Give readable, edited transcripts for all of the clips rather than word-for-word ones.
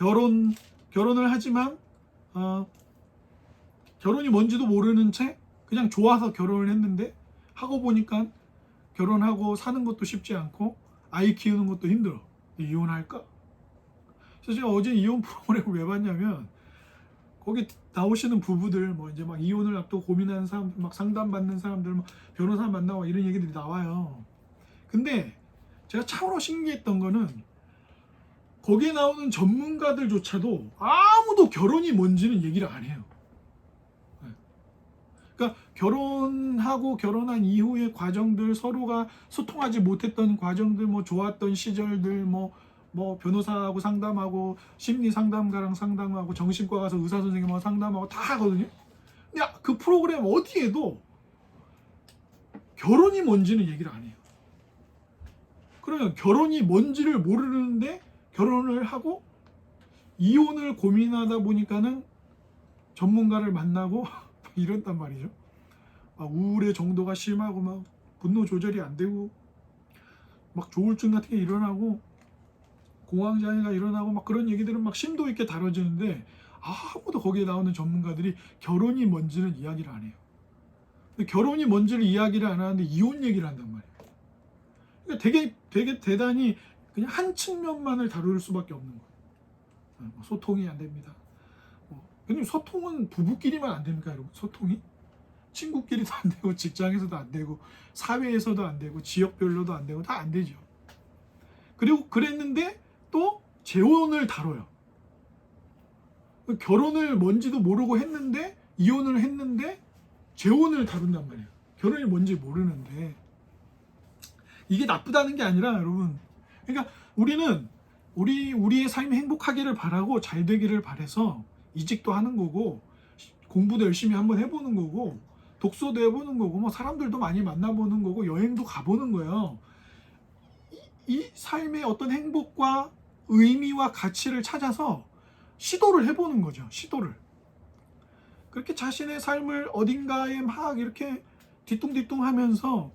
결혼을 하지만 결혼이 뭔지도 모르는 채 그냥 좋아서 결혼을 했는데 하고 보니까 결혼하고 사는 것도 쉽지 않고 아이 키우는 것도 힘들어. 이혼할까? 그래서 제가 어제 이혼 프로그램을 왜 봤냐면 거기 나오시는 부부들 뭐 이제 막 이혼을 앞두고 고민하는 사람들 막 상담받는 사람들 막 변호사 만나고 이런 얘기들이 나와요. 근데 제가 참으로 신기했던 거는 거기에 나오는 전문가들조차도 아무도 결혼이 뭔지는 얘기를 안 해요. 그러니까 결혼하고 결혼한 이후의 과정들, 서로가 소통하지 못했던 과정들, 뭐 좋았던 시절들, 뭐 변호사하고 상담하고 심리 상담가랑 상담하고 정신과 가서 의사 선생님하고 상담하고 다 하거든요. 근데 그 프로그램 어디에도 결혼이 뭔지는 얘기를 안 해요. 그러면 결혼이 뭔지를 모르는데 결혼을 하고 이혼을 고민하다 보니까는 전문가를 만나고 이런단 말이죠. 막 우울의 정도가 심하고 막 분노 조절이 안 되고 막 조울증 같은 게 일어나고 공황장애가 일어나고 막 그런 얘기들은 막 심도 있게 다뤄지는데 아무도 거기에 나오는 전문가들이 결혼이 뭔지는 이야기를 안 해요. 근데 결혼이 뭔지를 이야기를 안 하는데 이혼 얘기를 한단 말이에요. 그러니까 되게 대단히 그냥 한 측면만을 다룰 수밖에 없는 거예요. 소통이 안 됩니다. 근데 소통은 부부끼리만 안 됩니까, 여러분? 소통이? 친구끼리도 안 되고 직장에서도 안 되고 사회에서도 안 되고 지역별로도 안 되고 다 안 되죠. 그리고 그랬는데 또 재혼을 다뤄요. 결혼을 뭔지도 모르고 했는데 이혼을 했는데 재혼을 다룬단 말이에요. 결혼이 뭔지 모르는데 이게 나쁘다는 게 아니라 여러분, 그러니까 우리는 우리의 삶이 행복하기를 바라고 잘 되기를 바라서 이직도 하는 거고 공부도 열심히 한번 해보는 거고 독서도 해보는 거고 뭐 사람들도 많이 만나보는 거고 여행도 가보는 거예요. 이 삶의 어떤 행복과 의미와 가치를 찾아서 시도를 해보는 거죠. 시도를. 그렇게 자신의 삶을 어딘가에 막 이렇게 뒤뚱뒤뚱 하면서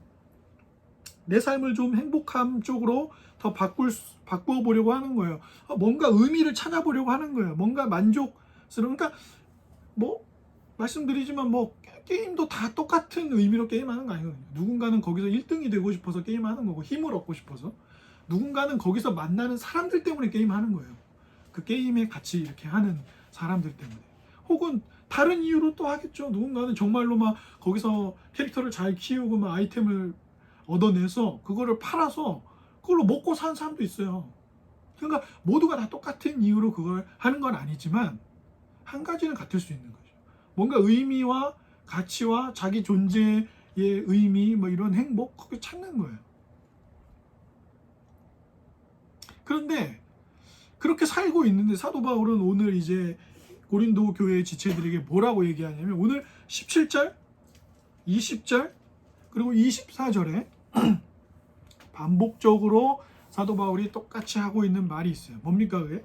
내 삶을 좀 행복함 쪽으로 더 바꾸어 보려고 하는 거예요. 뭔가 의미를 찾아보려고 하는 거예요. 뭔가 만족스러운, 그러니까 뭐 말씀드리지만 뭐 게임도 다 똑같은 의미로 게임하는 거 아니거든요. 누군가는 거기서 1등이 되고 싶어서 게임하는 거고 힘을 얻고 싶어서, 누군가는 거기서 만나는 사람들 때문에 게임하는 거예요. 그 게임에 같이 이렇게 하는 사람들 때문에. 혹은 다른 이유로 또 하겠죠. 누군가는 정말로 막 거기서 캐릭터를 잘 키우고 막 아이템을 얻어내서 그거를 팔아서 그걸로 먹고 사는 사람도 있어요. 그러니까 모두가 다 똑같은 이유로 그걸 하는 건 아니지만 한 가지는 같을 수 있는 거죠. 뭔가 의미와 가치와 자기 존재의 의미, 뭐 이런 행복, 그걸 찾는 거예요. 그런데 그렇게 살고 있는데 사도 바울은 오늘 이제 고린도 교회 지체들에게 뭐라고 얘기하냐면 오늘 17절, 20절, 그리고 24절에 반복적으로 사도 바울이 똑같이 하고 있는 말이 있어요. 뭡니까 그게?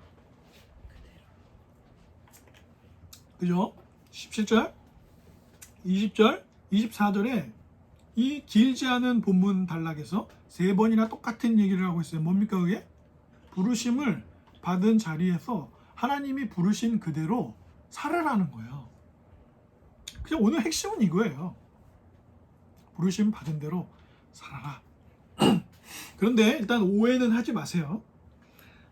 그죠? 17절, 20절, 24절에 이 길지 않은 본문 단락에서 세 번이나 똑같은 얘기를 하고 있어요. 뭡니까 그게? 부르심을 받은 자리에서 하나님이 부르신 그대로 살아라는 거예요. 그냥 오늘 핵심은 이거예요. 부르심 받은 대로 살아라. 그런데 일단 오해는 하지 마세요.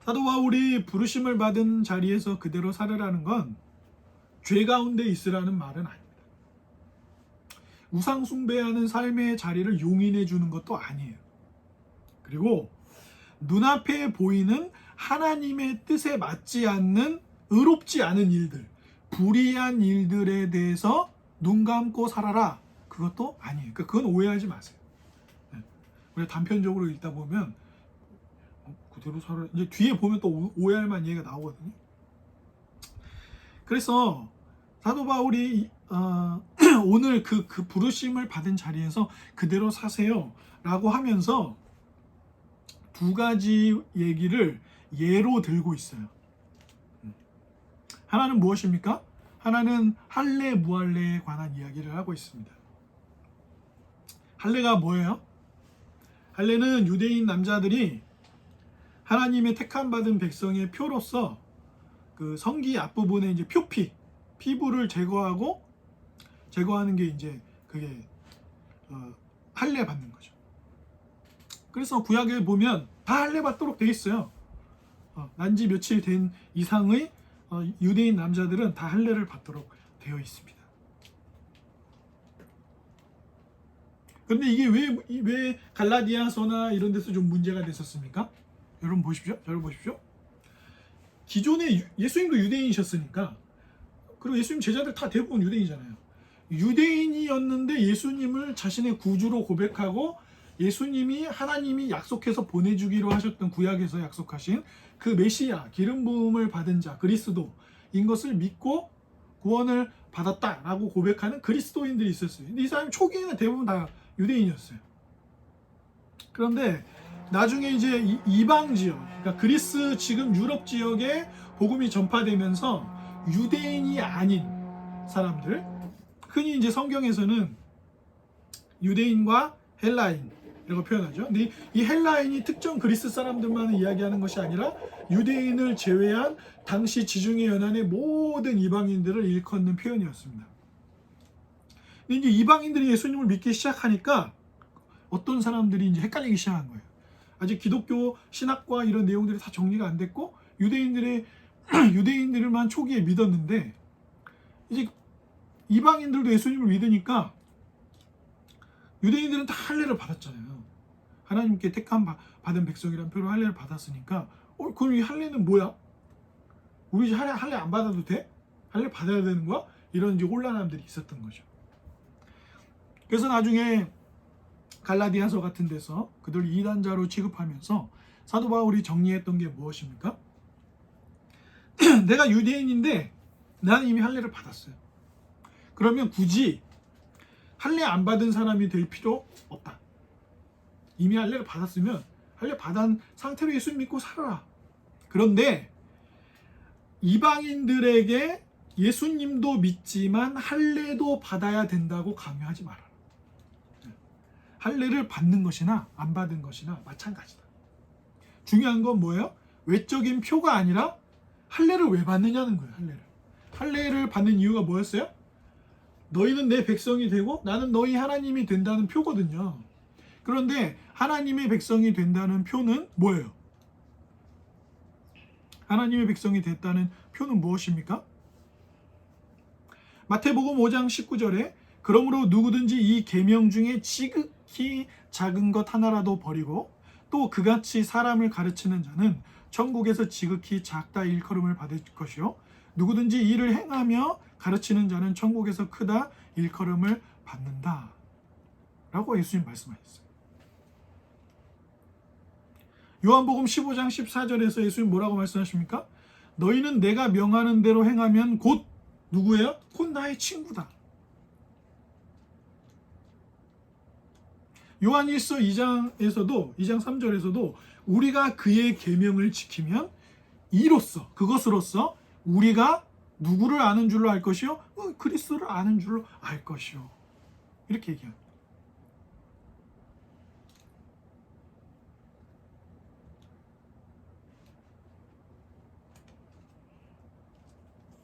사도 바울이 부르심을 받은 자리에서 그대로 살아라는 건 죄 가운데 있으라는 말은 아닙니다. 우상 숭배하는 삶의 자리를 용인해 주는 것도 아니에요. 그리고 눈앞에 보이는 하나님의 뜻에 맞지 않는 의롭지 않은 일들, 불의한 일들에 대해서 눈 감고 살아라. 그것도 아니에요. 그러니까 그건 오해하지 마세요. 우리가 단편적으로 읽다 보면 그대로 살아. 이제 뒤에 보면 또 오해할 만한 얘기가 나오거든요. 그래서 사도 바울이 오늘 그 부르심을 받은 자리에서 그대로 사세요라고 하면서 두 가지 얘기를 예로 들고 있어요. 하나는 무엇입니까? 하나는 할례 무할례에 관한 이야기를 하고 있습니다. 할례가 뭐예요? 할례는 유대인 남자들이 하나님의 택함 받은 백성의 표로서 그 성기 앞부분에 이제 표피, 피부를 제거하는 게 이제 그게 할례 받는 거죠. 그래서 구약에 보면 다 할례 받도록 돼 있어요. 난지 며칠 된 이상의 유대인 남자들은 다 할례를 받도록 되어 있습니다. 그런데 이게 왜 갈라디아서나 이런 데서 좀 문제가 됐었습니까? 여러분 보십시오. 기존에 예수님도 유대인이셨으니까, 그리고 예수님 제자들 다 대부분 유대인이잖아요. 유대인이었는데 예수님을 자신의 구주로 고백하고 예수님이 하나님이 약속해서 보내주기로 하셨던 구약에서 약속하신 그 메시아, 기름 부음을 받은 자, 그리스도인 것을 믿고 구원을 받았다라고 고백하는 그리스도인들이 있었어요. 근데 이 사람이 초기에는 대부분 다 유대인이었어요. 그런데 나중에 이제 이방 지역, 그러니까 그리스 지금 유럽 지역에 복음이 전파되면서 유대인이 아닌 사람들, 흔히 이제 성경에서는 유대인과 헬라인이라고 표현하죠. 근데 이 헬라인이 특정 그리스 사람들만을 이야기하는 것이 아니라 유대인을 제외한 당시 지중해 연안의 모든 이방인들을 일컫는 표현이었습니다. 근데 이제 이방인들이 예수님을 믿기 시작하니까 어떤 사람들이 이제 헷갈리기 시작한 거예요. 아직 기독교 신학과 이런 내용들이 다 정리가 안 됐고 유대인들만 초기에 믿었는데 이제 이방인들도 예수님을 믿으니까 유대인들은 다 할례를 받았잖아요. 하나님께 택함 받은 백성이란 표로 할례를 받았으니까 그럼 이 할례는 뭐야? 우리 이제 할례 안 받아도 돼? 할례 받아야 되는 거야? 이런 이제 혼란함들이 있었던 거죠. 그래서 나중에 갈라디아서 같은 데서 그들 이단자로 취급하면서 사도 바울이 정리했던 게 무엇입니까? 내가 유대인인데 나는 이미 할례를 받았어요. 그러면 굳이 할례 안 받은 사람이 될 필요 없다. 이미 할례를 받았으면 할례 받은 상태로 예수 믿고 살아라. 그런데 이방인들에게 예수님도 믿지만 할례도 받아야 된다고 강요하지 마라. 할례를 받는 것이나 안 받은 것이나 마찬가지다. 중요한 건 뭐예요? 외적인 표가 아니라 할례를 왜 받느냐는 거예요. 할례를 받는 이유가 뭐였어요? 너희는 내 백성이 되고 나는 너희 하나님이 된다는 표거든요. 그런데 하나님의 백성이 된다는 표는 뭐예요? 하나님의 백성이 됐다는 표는 무엇입니까? 마태복음 5장 19절에 그러므로 누구든지 이 계명 중에 지극히 작은 것 하나라도 버리고 또 그같이 사람을 가르치는 자는 천국에서 지극히 작다 일컬음을 받을 것이요 누구든지 이를 행하며 가르치는 자는 천국에서 크다 일컬음을 받는다 라고 예수님 말씀하셨어요. 요한복음 15장 14절에서 예수님 뭐라고 말씀하십니까? 너희는 내가 명하는 대로 행하면 곧 누구예요? 곧 나의 친구다. 요한일서 2장 3절에서도 우리가 그의 계명을 지키면 그것으로써 우리가 누구를 아는 줄로 알 것이요? 그리스도를 아는 줄로 알 것이요. 이렇게 얘기합니다.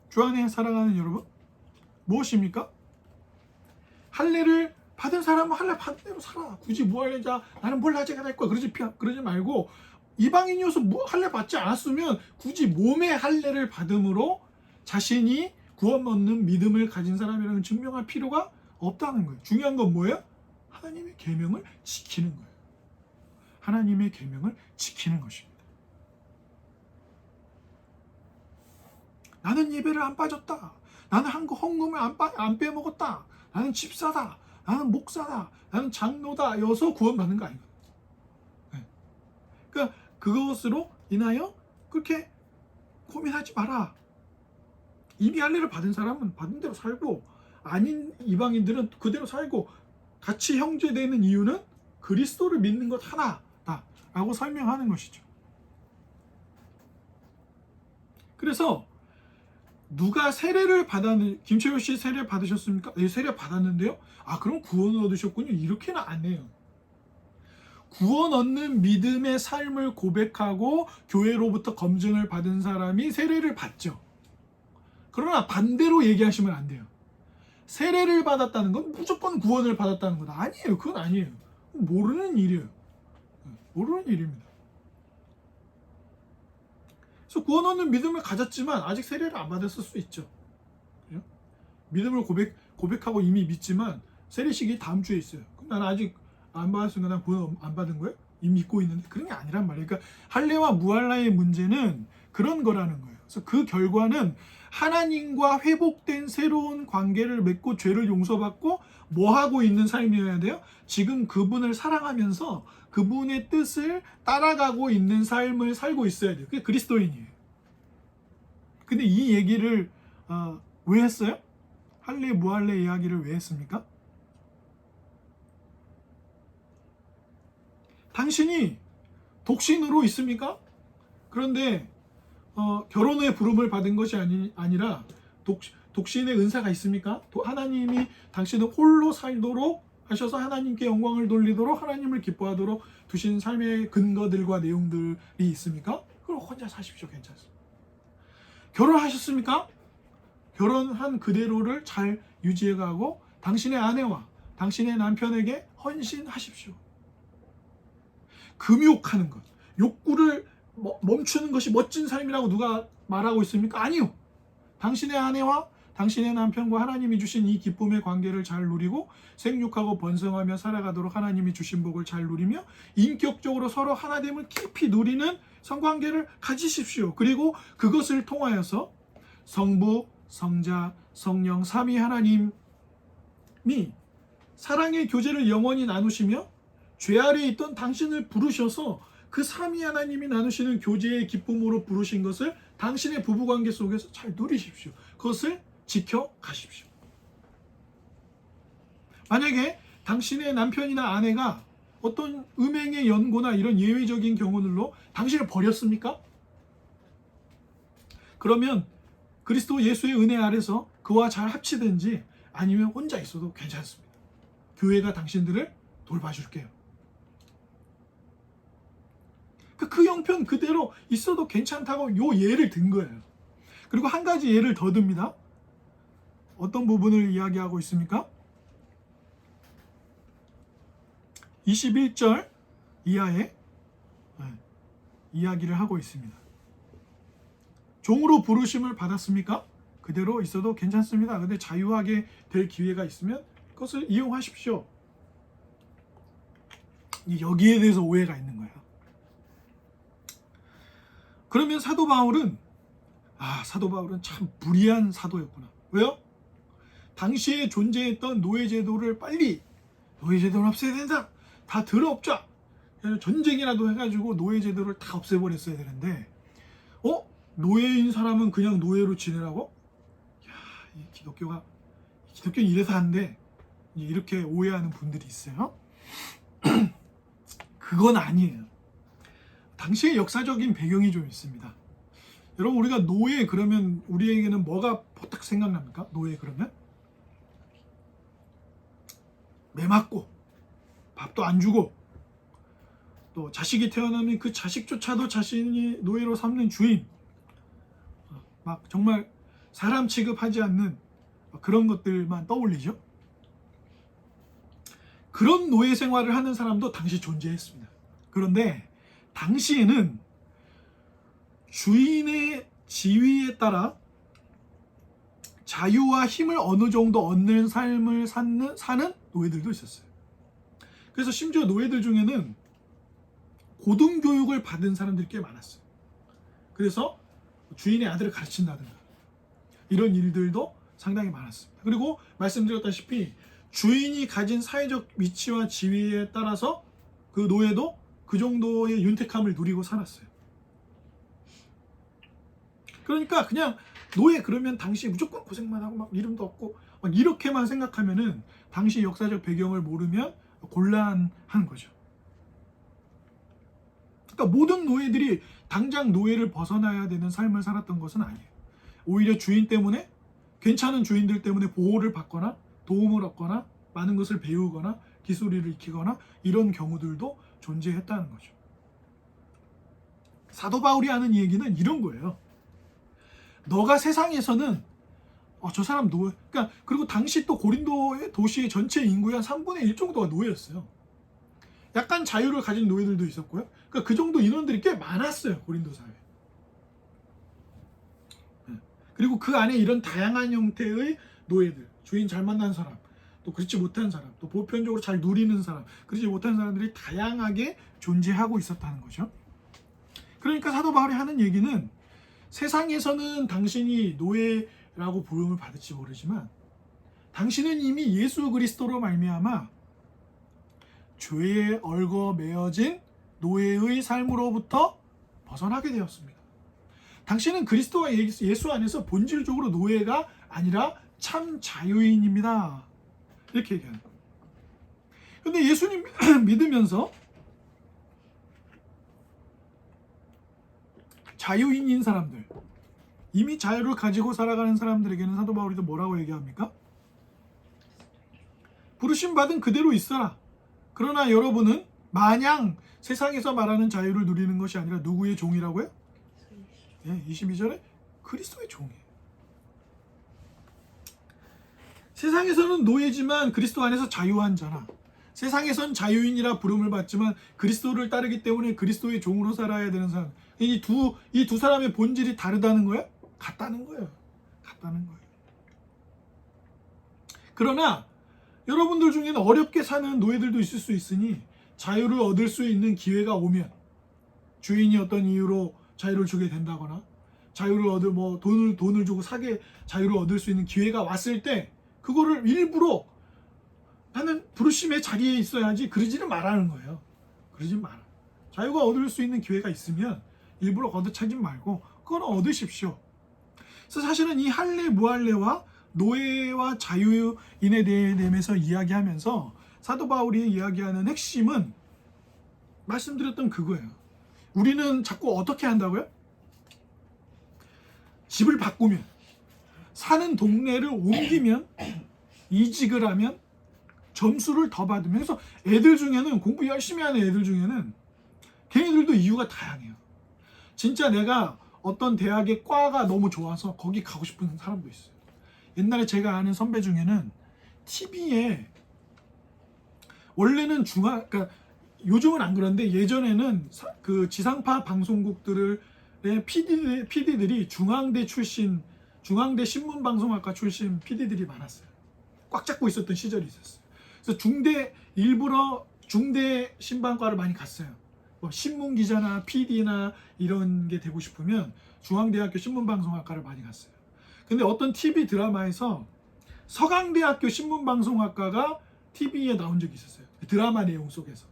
주 안에 사랑하는 여러분, 무엇입니까? 할례를 받은 사람은 할례 받은 대로 살아. 굳이 뭐 할례자 나는 뭘 하자가 될 거야. 그러지 말고 이방인이어서 할례 받지 않았으면 굳이 몸의 할례를 받음으로 자신이 구원 얻는 믿음을 가진 사람이라는 증명할 필요가 없다는 거예요. 중요한 건 뭐예요? 하나님의 계명을 지키는 거예요. 하나님의 계명을 지키는 것입니다. 나는 예배를 안 빠졌다. 나는 헌금을 안 빼먹었다. 나는 집사다. 나는 목사다. 나는 장로다. 여서 구원받는 거 아니거든요. 네. 그러니까 그것으로 인하여 그렇게 고민하지 마라. 이미 할례를 받은 사람은 받은 대로 살고 아닌 이방인들은 그대로 살고 같이 형제되는 이유는 그리스도를 믿는 것 하나다라고 설명하는 것이죠. 그래서 누가 세례를 김철효 씨 세례 받으셨습니까? 네, 세례 받았는데요. 그럼 구원을 얻으셨군요. 이렇게는 안 해요. 구원 얻는 믿음의 삶을 고백하고 교회로부터 검증을 받은 사람이 세례를 받죠. 그러나 반대로 얘기하시면 안 돼요. 세례를 받았다는 건 무조건 구원을 받았다는 건 아니에요. 그건 아니에요. 모르는 일이에요. 모르는 일입니다. 그래서 구원 얻는 믿음을 가졌지만 아직 세례를 안 받았을 수 있죠. 그죠? 믿음을 고백하고 이미 믿지만 세례식이 다음 주에 있어요. 그럼 나는 아직 안 받았으니까 난 구원 안 받은 거예요? 이미 믿고 있는데 그런 게 아니란 말이에요. 그러니까 할례와 무할례의 문제는 그런 거라는 거예요. 그래서 그 결과는 하나님과 회복된 새로운 관계를 맺고 죄를 용서받고 뭐 하고 있는 삶이어야 돼요? 지금 그분을 사랑하면서 그분의 뜻을 따라가고 있는 삶을 살고 있어야 돼요. 그게 그리스도인이에요. 근데 이 얘기를 왜 했어요? 할례 무할례 이야기를 왜 했습니까? 당신이 독신으로 있습니까? 그런데 결혼의 부름을 받은 것이 아니라 독신의 은사가 있습니까? 하나님이 당신을 홀로 살도록 하셔서 하나님께 영광을 돌리도록 하나님을 기뻐하도록 두신 삶의 근거들과 내용들이 있습니까? 그럼 혼자 사십시오. 괜찮습니다. 결혼하셨습니까? 결혼한 그대로를 잘 유지해가고 당신의 아내와 당신의 남편에게 헌신하십시오. 금욕하는 것, 욕구를 멈추는 것이 멋진 삶이라고 누가 말하고 있습니까? 아니요. 당신의 아내와 당신의 남편과 하나님이 주신 이 기쁨의 관계를 잘 누리고 생육하고 번성하며 살아가도록 하나님이 주신 복을 잘 누리며 인격적으로 서로 하나됨을 깊이 누리는 성관계를 가지십시오. 그리고 그것을 통하여서 성부, 성자, 성령, 삼위 하나님이 사랑의 교제를 영원히 나누시며 죄 아래에 있던 당신을 부르셔서 그 삼위 하나님이 나누시는 교제의 기쁨으로 부르신 것을 당신의 부부관계 속에서 잘 누리십시오. 그것을 지켜가십시오. 만약에 당신의 남편이나 아내가 어떤 음행의 연고나 이런 예외적인 경우들로 당신을 버렸습니까? 그러면 그리스도 예수의 은혜 아래서 그와 잘 합치든지 아니면 혼자 있어도 괜찮습니다. 교회가 당신들을 돌봐줄게요. 그 형편 그대로 있어도 괜찮다고 요 예를 든 거예요. 그리고 한 가지 예를 더 듭니다. 어떤 부분을 이야기하고 있습니까? 21절 이하에 이야기를 하고 있습니다. 종으로 부르심을 받았습니까? 그대로 있어도 괜찮습니다. 근데 자유하게 될 기회가 있으면 그것을 이용하십시오. 여기에 대해서 오해가 있는 거예요. 그러면 사도 바울은 참 무리한 사도였구나. 왜요? 당시에 존재했던 노예제도를 빨리 노예제도를 없애야 된다. 다 들어엎자. 전쟁이라도 해가지고 노예제도를 다 없애버렸어야 되는데 노예인 사람은 그냥 노예로 지내라고? 이 기독교는 이래서 안 돼. 이렇게 오해하는 분들이 있어요. 그건 아니에요. 당시의 역사적인 배경이 좀 있습니다. 여러분 우리가 노예 그러면 우리에게는 뭐가 포딱 생각납니까? 노예 그러면? 매 맞고 밥도 안 주고 또 자식이 태어나면 그 자식조차도 자신이 노예로 삼는 주인, 막 정말 사람 취급하지 않는 그런 것들만 떠올리죠. 그런 노예 생활을 하는 사람도 당시 존재했습니다. 그런데 당시에는 주인의 지위에 따라 자유와 힘을 어느 정도 얻는 삶을 사는 노예들도 있었어요. 그래서 심지어 노예들 중에는 고등교육을 받은 사람들이 꽤 많았어요. 그래서 주인의 아들을 가르친다든가 이런 일들도 상당히 많았습니다. 그리고 말씀드렸다시피 주인이 가진 사회적 위치와 지위에 따라서 그 노예도 그 정도의 윤택함을 누리고 살았어요. 그러니까 그냥 노예 그러면 당시 무조건 고생만 하고 막 이름도 없고 막 이렇게만 생각하면은 당시 역사적 배경을 모르면 곤란한 거죠. 그러니까 모든 노예들이 당장 노예를 벗어나야 되는 삶을 살았던 것은 아니에요. 오히려 주인 때문에 괜찮은 주인들 때문에 보호를 받거나 도움을 얻거나 많은 것을 배우거나 기술을 익히거나 이런 경우들도 존재했다는 거죠. 사도 바울이 하는 얘기는 이런 거예요. 너가 세상에서는 저 사람 노예. 그러니까 그리고 당시 또 고린도의 도시 전체 인구의 한 3분의 1 정도가 노예였어요. 약간 자유를 가진 노예들도 있었고요. 그러니까 그 정도 인원들이 꽤 많았어요, 고린도 사회. 그리고 그 안에 이런 다양한 형태의 노예들, 주인 잘 만난 사람, 또 그렇지 못한 사람, 또 보편적으로 잘 누리는 사람, 그렇지 못한 사람들이 다양하게 존재하고 있었다는 거죠. 그러니까 사도 바울이 하는 얘기는 세상에서는 당신이 노예라고 부름을 받을지 모르지만 당신은 이미 예수 그리스도로 말미암아 죄에 얽어 매어진 노예의 삶으로부터 벗어나게 되었습니다. 당신은 그리스도와 예수 안에서 본질적으로 노예가 아니라 참 자유인입니다. 이렇게 얘기하는 거예요. 근데 예수님 믿으면서 자유인인 사람들, 이미 자유를 가지고 살아가는 사람들에게는 사도 바울이 뭐라고 얘기합니까? 부르심 받은 그대로 있어라. 그러나 여러분은 마냥 세상에서 말하는 자유를 누리는 것이 아니라 누구의 종이라고요? 22절에 그리스도의 종이에요. 세상에서는 노예지만 그리스도 안에서 자유한 자라. 세상에선 자유인이라 부름을 받지만 그리스도를 따르기 때문에 그리스도의 종으로 살아야 되는 사람. 이 두 사람의 본질이 다르다는 거예요? 같다는 거예요. 같다는 거예요. 그러나 여러분들 중에는 어렵게 사는 노예들도 있을 수 있으니 자유를 얻을 수 있는 기회가 오면 주인이 어떤 이유로 자유를 주게 된다거나 자유를 얻을 돈을 주고 사게 자유를 얻을 수 있는 기회가 왔을 때 그거를 일부러 나는 부르심의 자리에 있어야지 그러지는 말라는 거예요. 그러지 마라. 자유가 얻을 수 있는 기회가 있으면 일부러 걷어차지 말고 그건 얻으십시오. 그래서 사실은 이 할례 무할례와 노예와 자유인에 대해서 이야기하면서 사도 바울이 이야기하는 핵심은 말씀드렸던 그거예요. 우리는 자꾸 어떻게 한다고요? 집을 바꾸면, 사는 동네를 옮기면, 이직을 하면 점수를 더 받으면, 그래서 애들 중에는, 공부 열심히 하는 애들 중에는 걔네들도 이유가 다양해요. 진짜 내가 어떤 대학의 과가 너무 좋아서 거기 가고 싶은 사람도 있어요. 옛날에 제가 아는 선배 중에는 TV에 원래는 그러니까 요즘은 안 그런데 예전에는 그 지상파 방송국들의 PD들이 중앙대 신문방송학과 출신 PD들이 많았어요. 꽉 잡고 있었던 시절이 있었어요. 그래서 일부러 중대 신방과를 많이 갔어요. 뭐 신문기자나 PD나 이런 게 되고 싶으면 중앙대학교 신문방송학과를 많이 갔어요. 근데 어떤 TV 드라마에서 서강대학교 신문방송학과가 TV에 나온 적이 있었어요. 드라마 내용 속에서.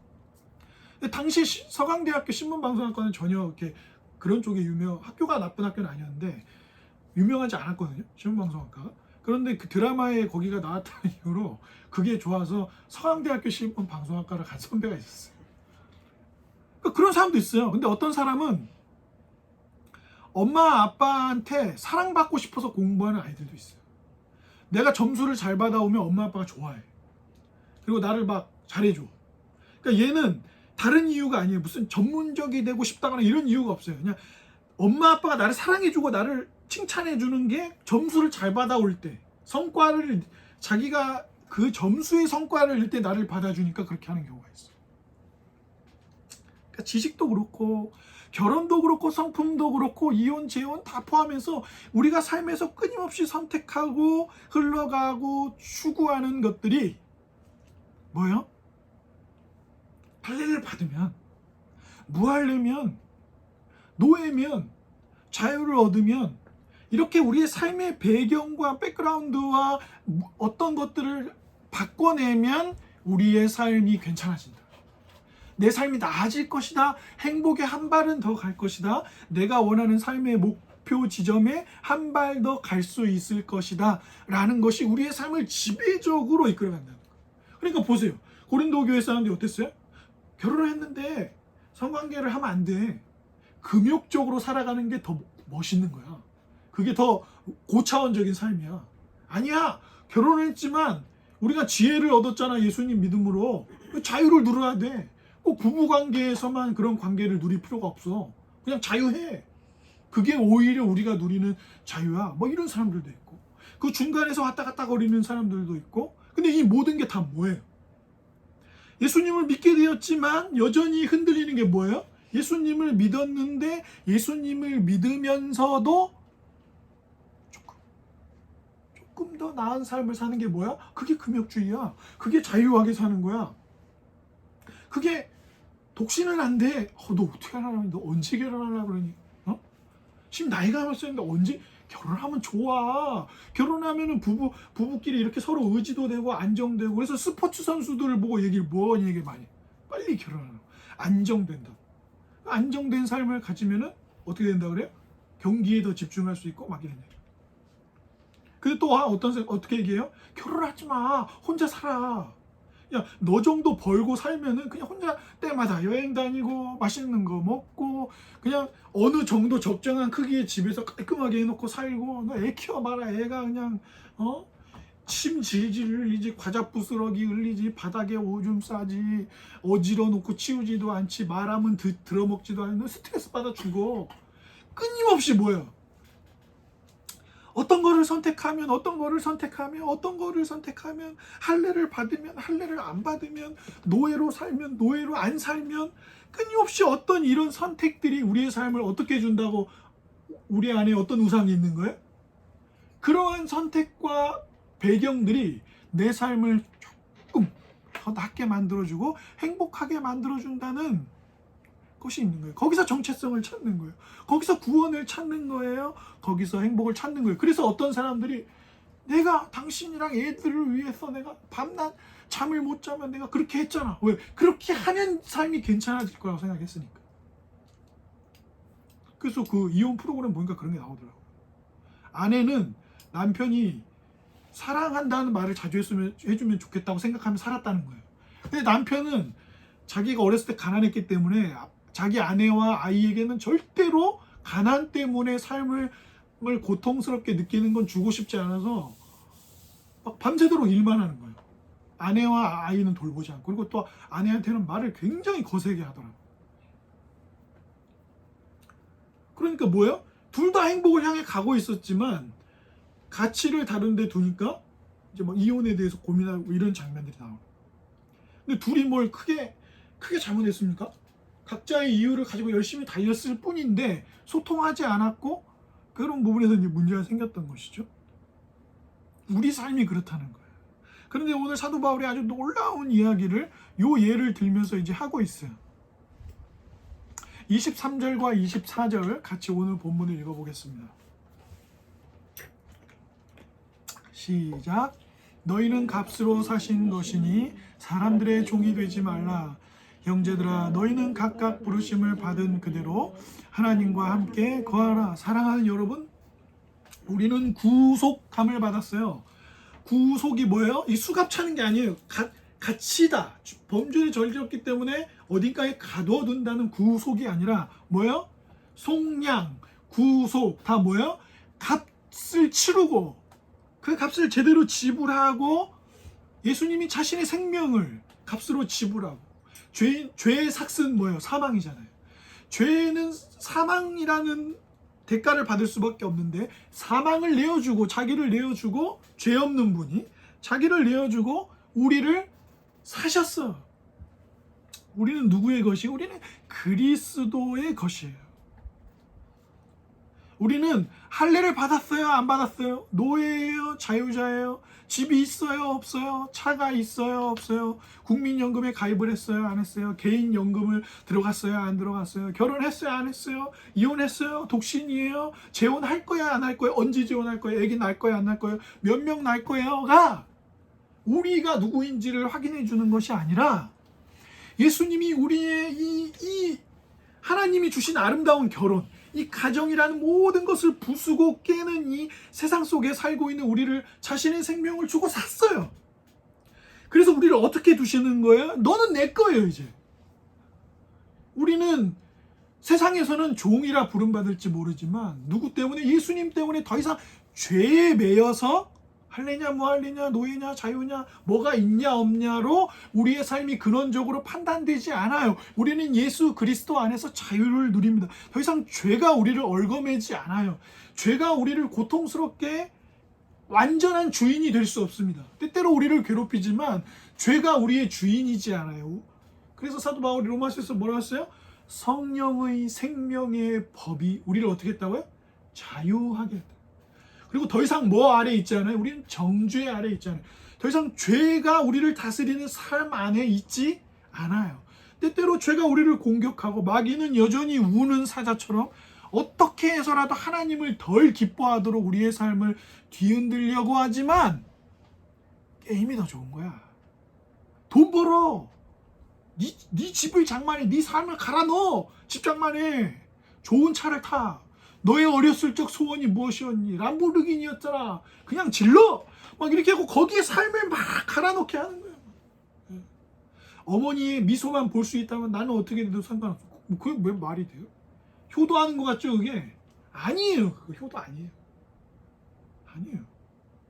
근데 당시 서강대학교 신문방송학과는 전혀 이렇게 그런 쪽에 학교가 나쁜 학교는 아니었는데 유명하지 않았거든요. 신문방송학과가. 그런데 그 드라마에 거기가 나왔다는 이유로 그게 좋아서 서강대학교 신문방송학과를 간 선배가 있었어요. 그러니까 그런 사람도 있어요. 근데 어떤 사람은 엄마 아빠한테 사랑받고 싶어서 공부하는 아이들도 있어요. 내가 점수를 잘 받아오면 엄마 아빠가 좋아해. 그리고 나를 막 잘해줘. 그러니까 얘는 다른 이유가 아니에요. 무슨 전문적이 되고 싶다거나 이런 이유가 없어요. 그냥 엄마 아빠가 나를 사랑해주고 나를 칭찬해주는 게 점수를 잘 받아올 때, 성과를 자기가 그 점수의 성과를 낼 때 나를 받아주니까 그렇게 하는 경우가 있어요. 그러니까 지식도 그렇고 결혼도 그렇고 성품도 그렇고 이혼 재혼 다 포함해서 우리가 삶에서 끊임없이 선택하고 흘러가고 추구하는 것들이 뭐예요? 할례를 받으면, 무할례면, 노예면, 자유를 얻으면 이렇게 우리의 삶의 배경과 백그라운드와 어떤 것들을 바꿔내면 우리의 삶이 괜찮아진다. 내 삶이 나아질 것이다. 행복의 한 발은 더 갈 것이다. 내가 원하는 삶의 목표 지점에 한 발 더 갈 수 있을 것이다. 라는 것이 우리의 삶을 지배적으로 이끌어간다는 거예요. 그러니까 보세요. 고린도 교회 사람들이 어땠어요? 결혼을 했는데 성관계를 하면 안 돼. 금욕적으로 살아가는 게 더 멋있는 거야. 그게 더 고차원적인 삶이야. 아니야. 결혼을 했지만 우리가 지혜를 얻었잖아. 예수님 믿음으로. 자유를 누려야 돼. 꼭 부부관계에서만 그런 관계를 누릴 필요가 없어. 그냥 자유해. 그게 오히려 우리가 누리는 자유야. 뭐 이런 사람들도 있고. 그 중간에서 왔다 갔다 거리는 사람들도 있고. 근데 이 모든 게 다 뭐예요? 예수님을 믿게 되었지만 여전히 흔들리는 게 뭐예요? 예수님을 믿었는데 예수님을 믿으면서도 조금 더 나은 삶을 사는 게 뭐야? 그게 금욕주의야. 그게 자유하게 사는 거야. 그게 독신은 안 돼. 너 어떻게 하려고? 너 언제 결혼하려고 그러니? 지금 나이가 몇 살인데 언제 결혼하면 좋아. 결혼하면은 부부끼리 이렇게 서로 의지도 되고 안정되고. 그래서 스포츠 선수들을 보고 뭐 얘기 많이. 빨리 결혼하라고. 안정된다. 안정된 삶을 가지면은 어떻게 된다 그래요? 경기에 더 집중할 수 있고 막 이런 얘기. 근데 또 어떻게 얘기해요? 결혼하지 마. 혼자 살아. 야, 너 정도 벌고 살면은 그냥 혼자 때마다 여행 다니고 맛있는 거 먹고 그냥 어느 정도 적정한 크기의 집에서 깔끔하게 해놓고 살고. 너 애 키워봐라. 애가 그냥 침 질질 흘리지, 과자 부스러기 흘리지, 바닥에 오줌 싸지, 어지러 놓고 치우지도 않지, 말하면 들어먹지도 않는. 너 스트레스 받아 죽어. 끊임없이 뭐야? 어떤 거를 선택하면 할례를 받으면 할례를 안 받으면, 노예로 살면 노예로 안 살면, 끊임없이 어떤 이런 선택들이 우리의 삶을 어떻게 해준다고 우리 안에 어떤 우상이 있는 거예요? 그러한 선택과 배경들이 내 삶을 조금 더 낫게 만들어주고 행복하게 만들어준다는 것이 있는 거예요. 거기서 정체성을 찾는 거예요. 거기서 구원을 찾는 거예요. 거기서 행복을 찾는 거예요. 그래서 어떤 사람들이 내가 당신이랑 애들을 위해서 내가 밤낮 잠을 못 자면 내가 그렇게 했잖아. 왜? 그렇게 하면 삶이 괜찮아질 거라고 생각했으니까. 그래서 그 이혼 프로그램 보니까 그런 게 나오더라고요. 아내는 남편이 사랑한다는 말을 자주 해주면 좋겠다고 생각하며 살았다는 거예요. 근데 남편은 자기가 어렸을 때 가난했기 때문에 자기 아내와 아이에게는 절대로 가난 때문에 삶을 고통스럽게 느끼는 건 주고 싶지 않아서 막 밤새도록 일만 하는 거예요. 아내와 아이는 돌보지 않고. 그리고 또 아내한테는 말을 굉장히 거세게 하더라고요. 그러니까 뭐예요? 둘 다 행복을 향해 가고 있었지만 가치를 다른 데 두니까 이제 막 이혼에 대해서 고민하고 이런 장면들이 나와요. 근데 둘이 뭘 크게 잘못했습니까? 각자의 이유를 가지고 열심히 달렸을 뿐인데 소통하지 않았고, 그런 부분에서 이제 문제가 생겼던 것이죠. 우리 삶이 그렇다는 거예요. 그런데 오늘 사도 바울이 아주 놀라운 이야기를 요 예를 들면서 이제 하고 있어요. 23절과 24절 같이 오늘 본문을 읽어보겠습니다. 시작. 너희는 값으로 사신 것이니 사람들의 종이 되지 말라. 형제들아, 너희는 각각 부르심을 받은 그대로 하나님과 함께 거하라. 사랑하는 여러분, 우리는 구속함을 받았어요. 구속이 뭐예요? 이 수갑 차는 게 아니에요. 갇히다. 범죄에 저질렀기 때문에 어딘가에 가둬둔다는 구속이 아니라 뭐예요? 속량, 구속 다 뭐예요? 값을 치르고 그 값을 제대로 지불하고, 예수님이 자신의 생명을 값으로 지불하고. 죄의 삭은 뭐예요? 사망이잖아요. 죄는 사망이라는 대가를 받을 수밖에 없는데, 사망을 내어주고 자기를 내어주고, 죄 없는 분이 자기를 내어주고 우리를 사셨어. 우리는 누구의 것이? 우리는 그리스도의 것이에요. 우리는 할례를 받았어요? 안 받았어요? 노예예요? 자유자예요? 집이 있어요? 없어요? 차가 있어요? 없어요? 국민연금에 가입을 했어요? 안 했어요? 개인연금을 들어갔어요? 안 들어갔어요? 결혼했어요? 안 했어요? 이혼했어요? 독신이에요? 재혼할 거야? 안 할 거야? 언제 재혼할 거야? 애기 낳을 거야? 안 낳을 거야? 몇 명 낳을 거예요?가 우리가 누구인지를 확인해 주는 것이 아니라, 예수님이 우리의 이 하나님이 주신 아름다운 결혼, 이 가정이라는 모든 것을 부수고 깨는 이 세상 속에 살고 있는 우리를 자신의 생명을 주고 샀어요. 그래서 우리를 어떻게 두시는 거예요? 너는 내 거예요, 이제. 우리는 세상에서는 종이라 부름받을지 모르지만 누구 때문에? 예수님 때문에 더 이상 죄에 매여서 할래냐 무할래냐 노예냐 자유냐 뭐가 있냐 없냐로 우리의 삶이 근원적으로 판단되지 않아요. 우리는 예수 그리스도 안에서 자유를 누립니다. 더 이상 죄가 우리를 얽어매지 않아요. 죄가 우리를 고통스럽게 완전한 주인이 될 수 없습니다. 때때로 우리를 괴롭히지만 죄가 우리의 주인이지 않아요. 그래서 사도 바울이 로마서에서 뭐라고 했어요? 성령의 생명의 법이 우리를 어떻게 했다고요? 자유하게 했다. 그리고 더 이상 뭐 아래 있지 않아요? 우리는 정죄 아래 있지 않아요. 더 이상 죄가 우리를 다스리는 삶 안에 있지 않아요. 때때로 죄가 우리를 공격하고 마귀는 여전히 우는 사자처럼 어떻게 해서라도 하나님을 덜 기뻐하도록 우리의 삶을 뒤흔들려고 하지만 게임이 더 좋은 거야. 돈 벌어. 네 집을 장만해. 네 삶을 갈아 넣어. 집 장만해. 좋은 차를 타. 너의 어렸을 적 소원이 무엇이었니? 람보르기니였잖아. 그냥 질러. 막 이렇게 하고 거기에 삶을 막 갈아 넣게 하는 거야. 어머니의 미소만 볼 수 있다면 나는 어떻게 돼도 상관없어. 그게 왜 말이 돼요? 효도하는 것 같죠, 그게? 아니에요. 그거 효도 아니에요. 아니에요.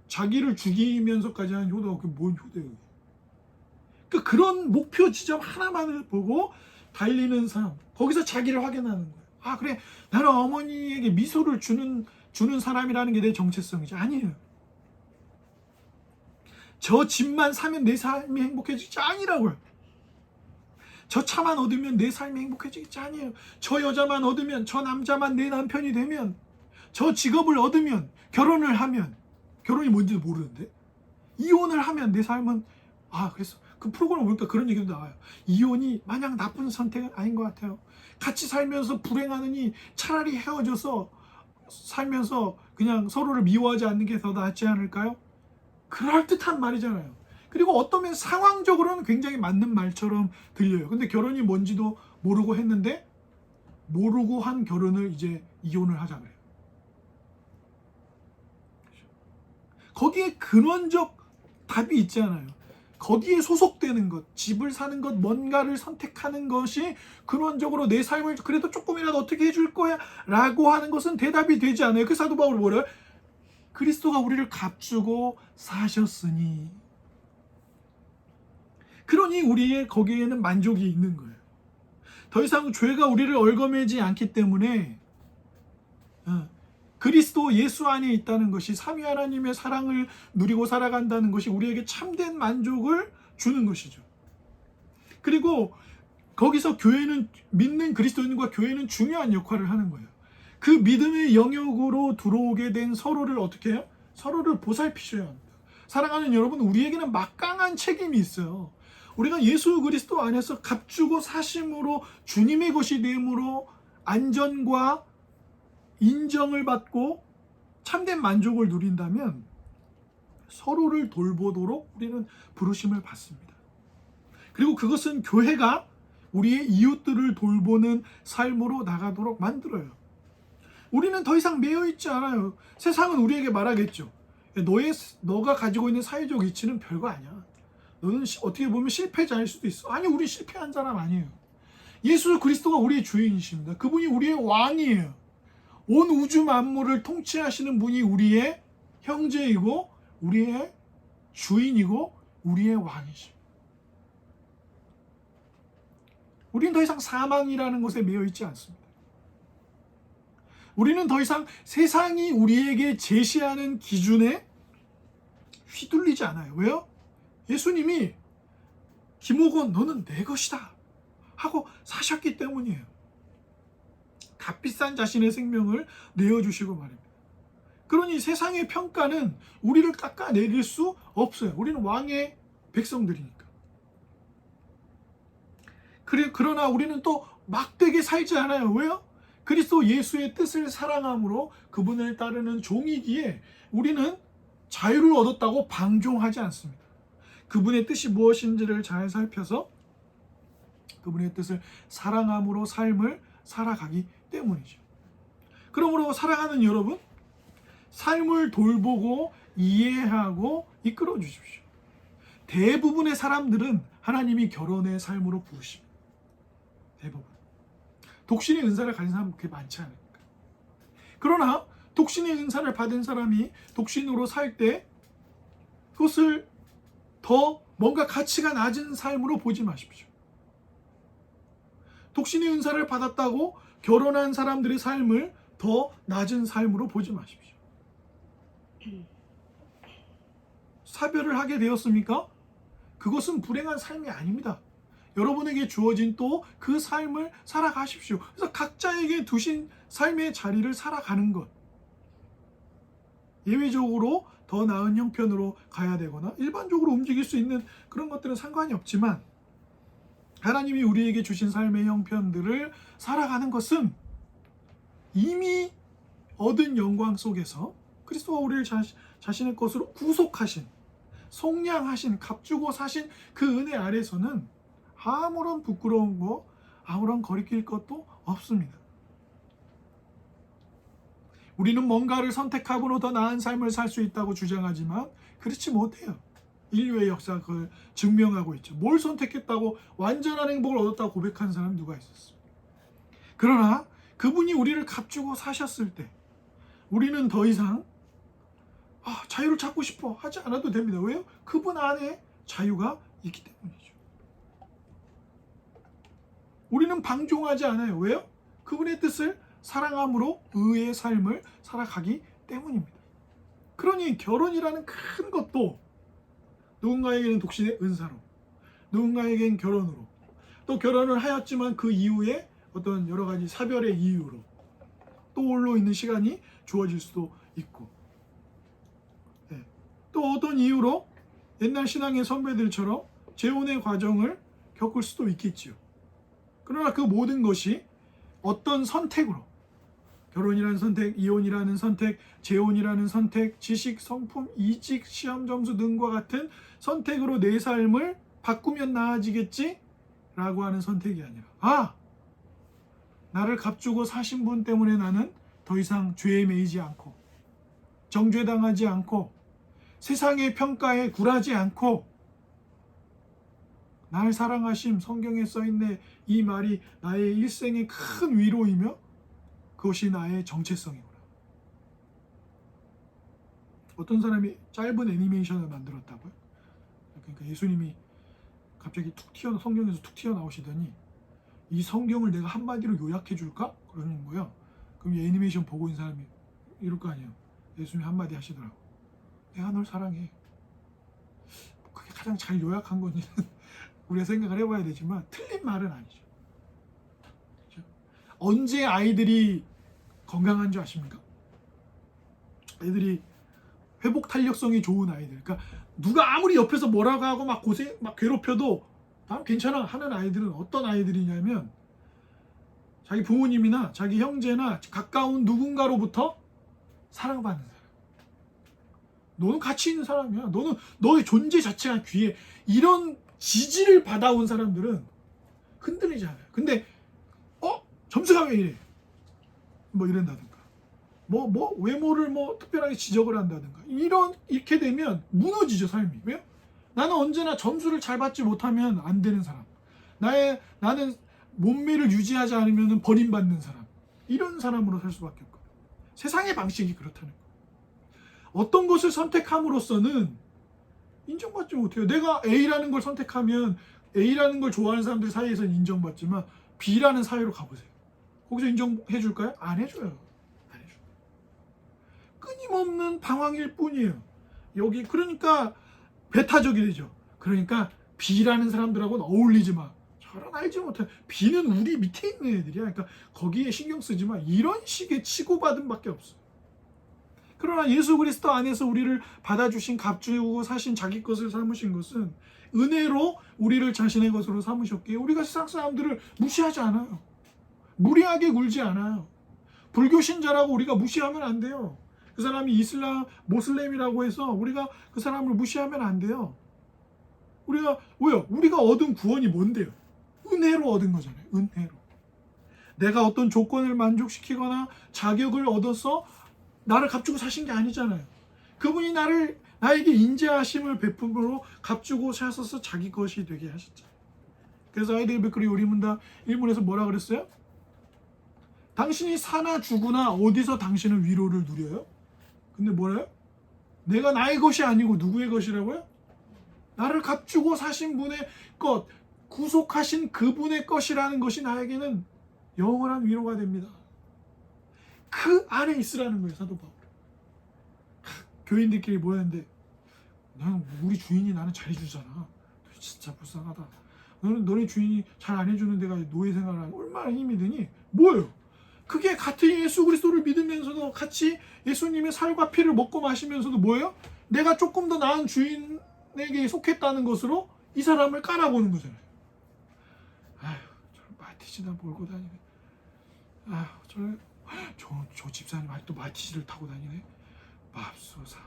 자기를 죽이면서까지 하는 효도가 그게 뭔 효도예요? 그러니까 그런 목표 지점 하나만을 보고 달리는 사람, 거기서 자기를 확인하는 거예요. 아, 그래, 나는 어머니에게 미소를 주는 사람이라는 게 내 정체성이지. 아니에요. 저 집만 사면 내 삶이 행복해지지 아니라고요. 저 차만 얻으면 내 삶이 행복해지겠지 아니에요. 저 여자만 얻으면, 저 남자만 내 남편이 되면, 저 직업을 얻으면, 결혼을 하면, 결혼이 뭔지도 모르는데 이혼을 하면 내 삶은, 그래서 그 프로그램 보니까 그런 얘기도 나와요. 이혼이 마냥 나쁜 선택은 아닌 것 같아요. 같이 살면서 불행하느니 차라리 헤어져서 살면서 그냥 서로를 미워하지 않는 게 더 낫지 않을까요? 그럴듯한 말이잖아요. 그리고 어떠면 상황적으로는 굉장히 맞는 말처럼 들려요. 근데 결혼이 뭔지도 모르고 했는데 모르고 한 결혼을 이제 이혼을 하자 그래요. 거기에 근원적 답이 있지 않아요. 거기에 소속되는 것, 집을 사는 것, 뭔가를 선택하는 것이 근원적으로 내 삶을 그래도 조금이라도 어떻게 해줄 거야 라고 하는 것은 대답이 되지 않아요. 그 사도 바울이 뭐래요? 그리스도가 우리를 값주고 사셨으니, 그러니 우리의 거기에는 만족이 있는 거예요. 더 이상 죄가 우리를 얽어매지 않기 때문에 그리스도 예수 안에 있다는 것이, 삼위 하나님의 사랑을 누리고 살아간다는 것이 우리에게 참된 만족을 주는 것이죠. 그리고 거기서 교회는, 믿는 그리스도인과 교회는 중요한 역할을 하는 거예요. 그 믿음의 영역으로 들어오게 된 서로를 어떻게 해요? 서로를 보살피셔야 합니다. 사랑하는 여러분, 우리에게는 막강한 책임이 있어요. 우리가 예수 그리스도 안에서 값주고 사심으로 주님의 것이 됨으로 안전과 인정을 받고 참된 만족을 누린다면 서로를 돌보도록 우리는 부르심을 받습니다. 그리고 그것은 교회가 우리의 이웃들을 돌보는 삶으로 나가도록 만들어요. 우리는 더 이상 매여 있지 않아요. 세상은 우리에게 말하겠죠. 너가 가지고 있는 사회적 위치는 별거 아니야. 너는 어떻게 보면 실패자일 수도 있어. 아니, 우리 실패한 사람 아니에요. 예수 그리스도가 우리의 주인이십니다. 그분이 우리의 왕이에요. 온 우주 만물을 통치하시는 분이 우리의 형제이고 우리의 주인이고 우리의 왕이십니다. 우리는 더 이상 사망이라는 것에 매여 있지 않습니다. 우리는 더 이상 세상이 우리에게 제시하는 기준에 휘둘리지 않아요. 왜요? 예수님이 김옥원 너는 내 것이다 하고 사셨기 때문이에요. 값비싼 자신의 생명을 내어주시고 말입니다. 그러니 세상의 평가는 우리를 깎아내릴 수 없어요. 우리는 왕의 백성들이니까. 그러나 우리는 또 막되게 살지 않아요. 왜요? 그리스도 예수의 뜻을 사랑함으로 그분을 따르는 종이기에 우리는 자유를 얻었다고 방종하지 않습니다. 그분의 뜻이 무엇인지를 잘 살펴서 그분의 뜻을 사랑함으로 삶을 살아가기 때문이죠. 그러므로 사랑하는 여러분, 삶을 돌보고 이해하고 이끌어 주십시오. 대부분의 사람들은 하나님이 결혼의 삶으로 부르십니다. 대부분. 독신의 은사를 가진 사람은 그렇게 많지 않으니까. 그러나 독신의 은사를 받은 사람이 독신으로 살 때 그것을 더 뭔가 가치가 낮은 삶으로 보지 마십시오. 독신의 은사를 받았다고 결혼한 사람들의 삶을 더 낮은 삶으로 보지 마십시오. 사별을 하게 되었습니까? 그것은 불행한 삶이 아닙니다. 여러분에게 주어진 또 그 삶을 살아가십시오. 그래서 각자에게 두신 삶의 자리를 살아가는 것. 예외적으로 더 나은 형편으로 가야 되거나 일반적으로 움직일 수 있는 그런 것들은 상관이 없지만 하나님이 우리에게 주신 삶의 형편들을 살아가는 것은 이미 얻은 영광 속에서 그리스도가 우리를 자신의 것으로 구속하신, 속량하신, 값주고 사신 그 은혜 아래서는 아무런 부끄러운 거, 아무런 거리낄 것도 없습니다. 우리는 뭔가를 선택함으로 더 나은 삶을 살 수 있다고 주장하지만 그렇지 못해요. 인류의 역사가 그걸 증명하고 있죠. 뭘 선택했다고 완전한 행복을 얻었다고 고백하는 사람이 누가 있었어요. 그러나 그분이 우리를 값주고 사셨을 때 우리는 더 이상 자유를 찾고 싶어 하지 않아도 됩니다. 왜요? 그분 안에 자유가 있기 때문이죠. 우리는 방종하지 않아요. 왜요? 그분의 뜻을 사랑함으로 의의 삶을 살아가기 때문입니다. 그러니 결혼이라는 큰 것도 누군가에게는 독신의 은사로, 누군가에게는 결혼으로, 또 결혼을 하였지만 그 이후에 어떤 여러 가지 사별의 이유로 또 홀로 있는 시간이 주어질 수도 있고, 또 어떤 이유로 옛날 신앙의 선배들처럼 재혼의 과정을 겪을 수도 있겠지요. 그러나 그 모든 것이 어떤 선택으로, 결혼이라는 선택, 이혼이라는 선택, 재혼이라는 선택, 지식, 성품, 이직, 시험 점수 등과 같은 선택으로 내 삶을 바꾸면 나아지겠지? 라고 하는 선택이 아니라 나를 값주고 사신 분 때문에 나는 더 이상 죄에 매이지 않고 정죄당하지 않고 세상의 평가에 굴하지 않고 날 사랑하심, 성경에 써있네 이 말이 나의 일생의 큰 위로이며 그것이 나의 정체성이구나. 어떤 사람이 짧은 애니메이션을 만들었다고요? 그러니까 예수님이 갑자기 성경에서 툭 튀어나오시더니 이 성경을 내가 한마디로 요약해 줄까? 그러는 거예요. 그럼 이 애니메이션 보고 있는 사람이 이럴 거 아니에요. 예수님이 한마디 하시더라고. 내가 널 사랑해. 그게 가장 잘 요약한 건지는 우리가 생각을 해봐야 되지만 틀린 말은 아니죠. 그렇죠? 언제 아이들이 건강한 줄 아십니까? 애들이 회복 탄력성이 좋은 아이들. 그러니까 누가 아무리 옆에서 뭐라고 하고 막 괴롭혀도 난 괜찮아 하는 아이들은 어떤 아이들이냐면 자기 부모님이나 자기 형제나 가까운 누군가로부터 사랑받는 사람. 너는 가치 있는 사람이야. 너의 존재 자체가 귀해. 이런 지지를 받아온 사람들은 흔들리지 않아요. 근데 점수가 왜 이래? 뭐 이런다든가. 외모를 특별하게 지적을 한다든가. 이렇게 되면 무너지죠, 삶이. 왜요? 나는 언제나 점수를 잘 받지 못하면 안 되는 사람. 나는 몸매를 유지하지 않으면 버림받는 사람. 이런 사람으로 살 수밖에 없거든요. 세상의 방식이 그렇다는 거예요. 어떤 것을 선택함으로써는 인정받지 못해요. 내가 A라는 걸 선택하면 A라는 걸 좋아하는 사람들 사이에서는 인정받지만 B라는 사회로 가보세요. 거기서 인정해 줄까요? 안 해줘요. 안 해줘요. 끊임없는 방황일 뿐이에요. 그러니까 배타적이 되죠. 그러니까 B라는 사람들하고는 어울리지 마. 저런 알지 못해. B는 우리 밑에 있는 애들이야. 그러니까 거기에 신경 쓰지 마. 이런 식의 치고받음 밖에 없어요. 그러나 예수 그리스도 안에서 우리를 받아주신 값주고 사신 자기 것을 삼으신 것은 은혜로 우리를 자신의 것으로 삼으셨기에 우리가 세상 사람들을 무시하지 않아요. 무리하게 굴지 않아요. 불교 신자라고 우리가 무시하면 안 돼요. 그 사람이 모슬렘이라고 해서 우리가 그 사람을 무시하면 안 돼요. 우리가 얻은 구원이 뭔데요? 은혜로 얻은 거잖아요. 은혜로. 내가 어떤 조건을 만족시키거나 자격을 얻어서 나를 값주고 사신 게 아니잖아요. 그분이 나에게 인자하심을 베품으로 값주고 사셔서 자기 것이 되게 하셨잖아요. 그래서 아이들 베크리 요리문답 1문에서 뭐라 그랬어요? 당신이 사나 죽으나 어디서 당신은 위로를 누려요? 근데 뭐래요? 내가 나의 것이 아니고 누구의 것이라고요? 나를 값주고 사신 분의 것, 구속하신 그분의 것이라는 것이 나에게는 영원한 위로가 됩니다. 그 안에 있으라는 거예요, 사도 바울. 교인들끼리 모였는데 우리 주인이 나는 잘해주잖아. 진짜 불쌍하다. 너네 주인이 잘 안 해주는 데가 노예 생활을 얼마나 힘이 드니? 뭐예요? 그게 같은 예수 그리스도를 믿으면서도 같이 예수님의 살과 피를 먹고 마시면서도 뭐예요? 내가 조금 더 나은 주인에게 속했다는 것으로 이 사람을 깔아보는 거잖아요. 아휴, 저 마티즈나 몰고 다니네. 아휴, 저 집사님 아직도 마티즈를 타고 다니네. 맙소사.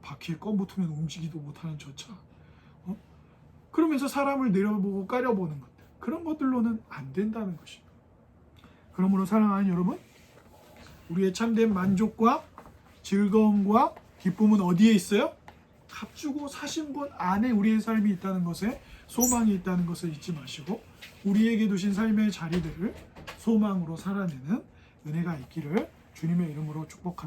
바퀴에 껌 붙으면 움직이도 못하는 저 차. 그러면서 사람을 내려보고 까려보는 것들. 그런 것들로는 안 된다는 것입니다. 그러므로 사랑하는 여러분, 우리의 참된 만족과 즐거움과 기쁨은 어디에 있어요? 값주고 사신 분 안에 우리의 삶이 있다는 것에 소망이 있다는 것을 잊지 마시고 우리에게 두신 삶의 자리들을 소망으로 살아내는 은혜가 있기를 주님의 이름으로 축복합니다.